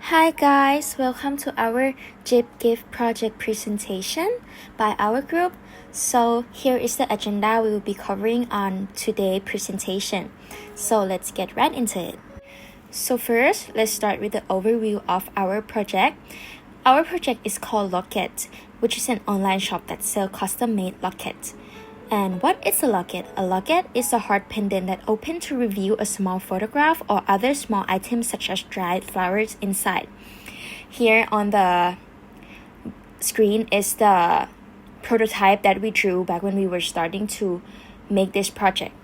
Hi guys, welcome to our JIPP gift project presentation by our group. So here is the agenda we will be covering on today's presentation. So let's get right into it. So first, let's start with the overview of our project. Our project is called Locket, which is an online shop that sells custom-made lockets. And what is a locket? A locket is a heart pendant that opens to reveal a small photograph or other small items such as dried flowers inside. Here on the screen is the prototype that we drew back when we were starting to make this project.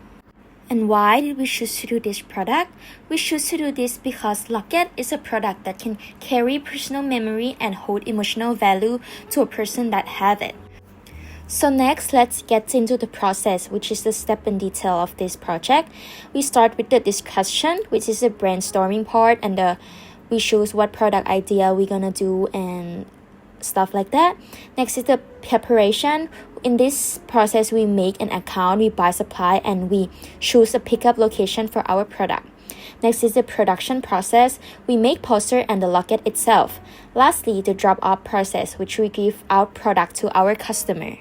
And why did we choose to do this product? We choose to do this because Locket is a product that can carry personal memory and hold emotional value to a person that have it. So next, let's get into the process, which is the step and detail of this project. We start with the discussion, which is the brainstorming part, and we choose what product idea we're gonna do and stuff like that. Next is the preparation. In this process, we make an account, we buy supply, and we choose a pickup location for our product. Next is the production process. We make poster and the locket itself. Lastly, the drop-off process, which we give out product to our customer.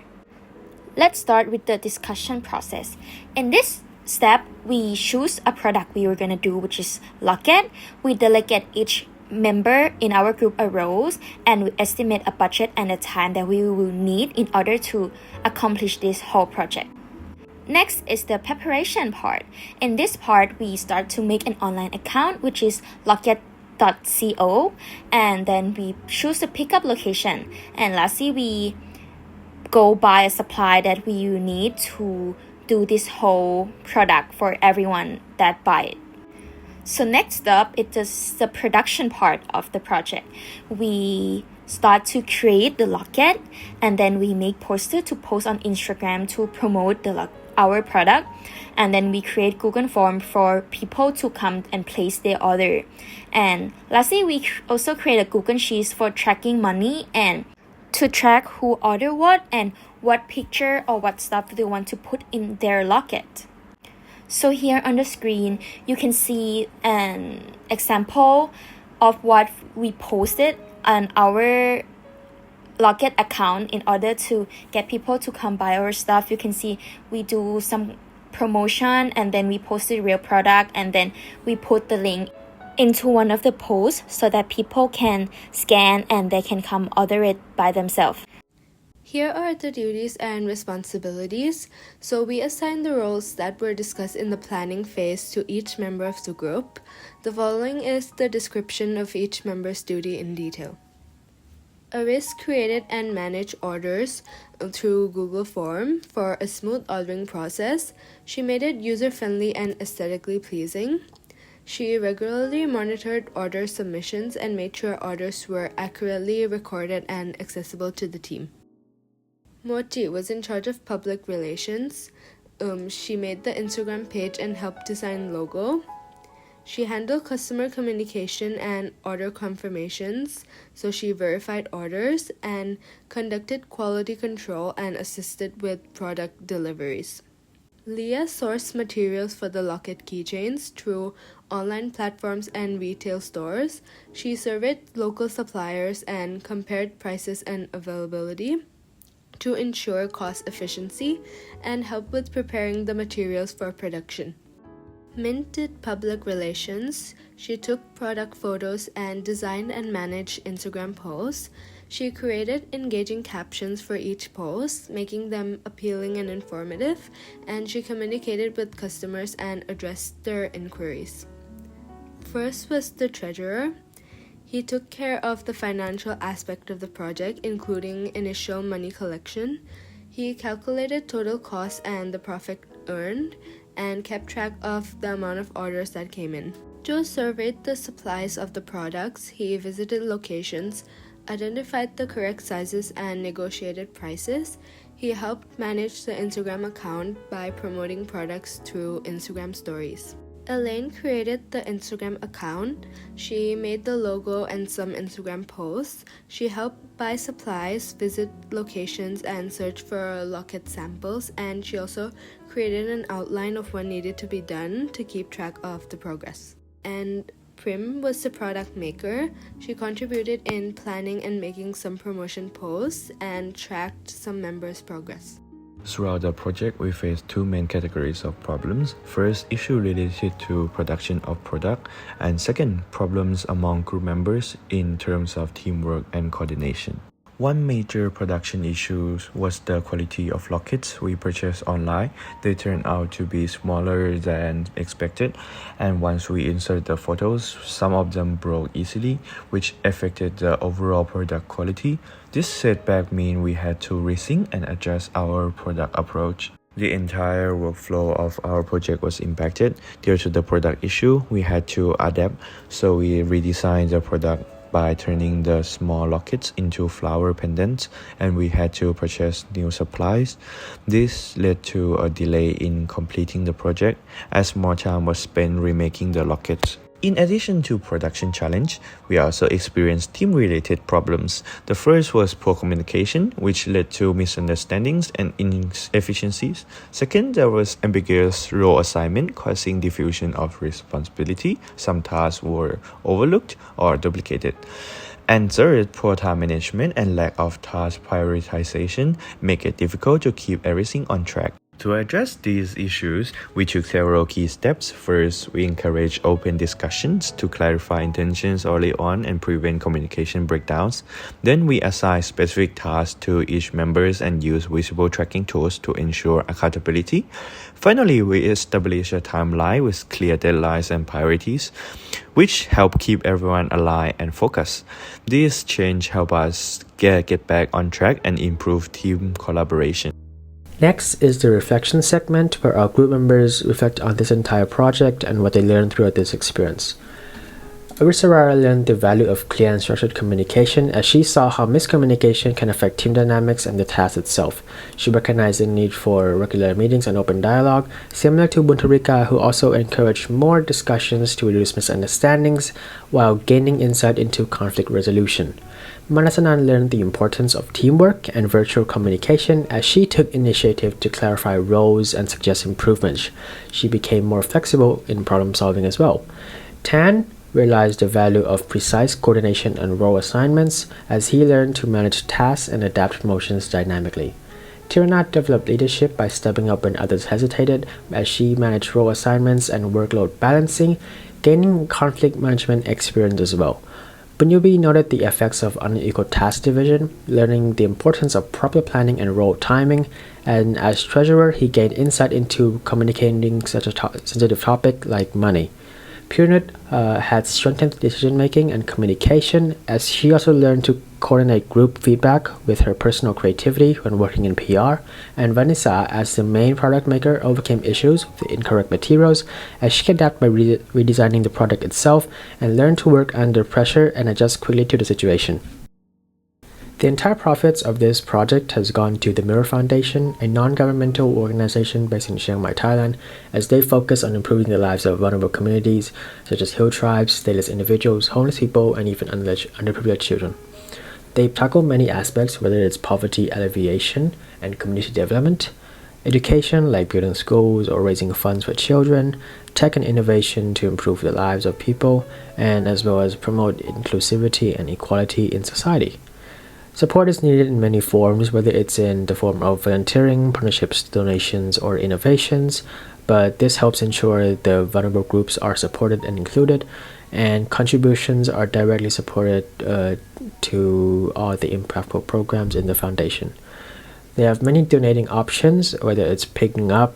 Let's start with the discussion process. In this step, we choose a product we were gonna do, which is locket. We delegate each member in our group a roles, and we estimate a budget and a time that we will need in order to accomplish this whole project. Next is the preparation part. In this part, we start to make an online account, which is locket.co, and then we choose the pickup location. And lastly, we go buy a supply that we need to do this whole product for everyone that buy it. So next up, it is the production part of the project. We start to create the locket, and then we make poster to post on Instagram to promote our product, and then we create Google form for people to come and place their order. And lastly, we also create a Google Sheets for tracking money and to track who order what and what picture or what stuff they want to put in their locket. So here on the screen, you can see an example of what we posted on our locket account in order to get people to come buy our stuff. You can see we do some promotion, and then we posted real product, and then we put the link into one of the posts so that people can scan and they can come order it by themselves. Here are the duties and responsibilities. So we assign the roles that were discussed in the planning phase to each member of the group. The following is the description of each member's duty in detail. Aris created and managed orders through Google Form for a smooth ordering process. She made it user-friendly and aesthetically pleasing. She regularly monitored order submissions and made sure orders were accurately recorded and accessible to the team. Mochi was in charge of public relations. She made the Instagram page and helped design logo. She handled customer communication and order confirmations, so she verified orders and conducted quality control and assisted with product deliveries. Leah sourced materials for the locket keychains through online platforms and retail stores. She surveyed local suppliers and compared prices and availability to ensure cost efficiency and help with preparing the materials for production. Mint did public relations. She took product photos and designed and managed Instagram posts. She created engaging captions for each post, making them appealing and informative, and she communicated with customers and addressed their inquiries. First was the treasurer. He took care of the financial aspect of the project, including initial money collection. He calculated total costs and the profit earned, and kept track of the amount of orders that came in. Joe surveyed the supplies of the products. He visited locations, identified the correct sizes, and negotiated prices. He helped manage the Instagram account by promoting products through Instagram stories. Elaine created the Instagram account. She made the logo and some Instagram posts. She helped buy supplies, visit locations, and search for locket samples, and she also created an outline of what needed to be done to keep track of the progress. And Prim was the product maker. She contributed in planning and making some promotion posts and tracked some members' progress. Throughout the project, we faced two main categories of problems. First, issue related to production of product, and second, problems among group members in terms of teamwork and coordination. One major production issue was the quality of lockets we purchased online. They turned out to be smaller than expected, and once we insert the photos, some of them broke easily, which affected the overall product quality. This setback means we had to rethink and adjust our product approach. The entire workflow of our project was impacted. Due to the product issue, we had to adapt, so we redesigned the product by turning the small lockets into flower pendants, and we had to purchase new supplies. This led to a delay in completing the project as more time was spent remaking the lockets. In addition to production challenge, we also experienced team-related problems. The first was poor communication, which led to misunderstandings and inefficiencies. Second, there was ambiguous role assignment, causing diffusion of responsibility. Some tasks were overlooked or duplicated. And third, poor time management and lack of task prioritization make it difficult to keep everything on track. To address these issues, we took several key steps. First, we encouraged open discussions to clarify intentions early on and prevent communication breakdowns. Then we assigned specific tasks to each member and used visible tracking tools to ensure accountability. Finally, we established a timeline with clear deadlines and priorities, which help keep everyone aligned and focused. This change helped us get back on track and improve team collaboration. Next is the reflection segment, where our group members reflect on this entire project and what they learned throughout this experience. Arisarara learned the value of clear and structured communication as she saw how miscommunication can affect team dynamics and the task itself. She recognized the need for regular meetings and open dialogue, similar to Buntarika, who also encouraged more discussions to reduce misunderstandings while gaining insight into conflict resolution. Manasanan learned the importance of teamwork and virtual communication as she took initiative to clarify roles and suggest improvements. She became more flexible in problem solving as well. Tan realized the value of precise coordination and role assignments as he learned to manage tasks and adapt promotions dynamically. Tiranath developed leadership by stepping up when others hesitated as she managed role assignments and workload balancing, gaining conflict management experience as well. Bunyubi noted the effects of unequal task division, learning the importance of proper planning and role timing, and as treasurer, he gained insight into communicating such a sensitive topic like money. Purenut had strengthened decision-making and communication as she also learned to coordinate group feedback with her personal creativity when working in PR, and Vanessa, as the main product maker, overcame issues with the incorrect materials as she adapted by redesigning the product itself and learned to work under pressure and adjust quickly to the situation. The entire profits of this project has gone to the Mirror Foundation, a non-governmental organization based in Chiang Mai, Thailand, as they focus on improving the lives of vulnerable communities such as hill tribes, stateless individuals, homeless people, and even underprivileged children. They tackle many aspects, whether it's poverty alleviation and community development, education like building schools or raising funds for children, tech and innovation to improve the lives of people, and as well as promote inclusivity and equality in society. Support is needed in many forms, whether it's in the form of volunteering, partnerships, donations, or innovations, but this helps ensure the vulnerable groups are supported and included, and contributions are directly supported to all the impactful programs in the foundation. They have many donating options, whether it's picking up,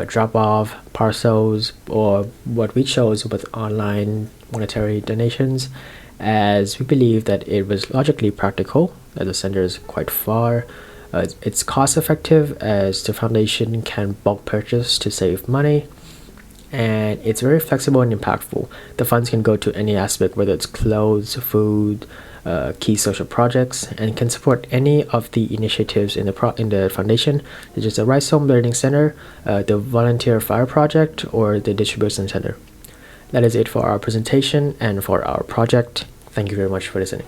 drop-off, parcels, or what we chose with online monetary donations, as we believe that it was logically practical, as the center is quite far. It's cost-effective as the foundation can bulk purchase to save money, and it's very flexible and impactful. The funds can go to any aspect, whether it's clothes, food, key social projects, and can support any of the initiatives in the foundation, such as the Rice Home Learning Center, the Volunteer Fire Project, or the Distribution Center. That is it for our presentation and for our project. Thank you very much for listening.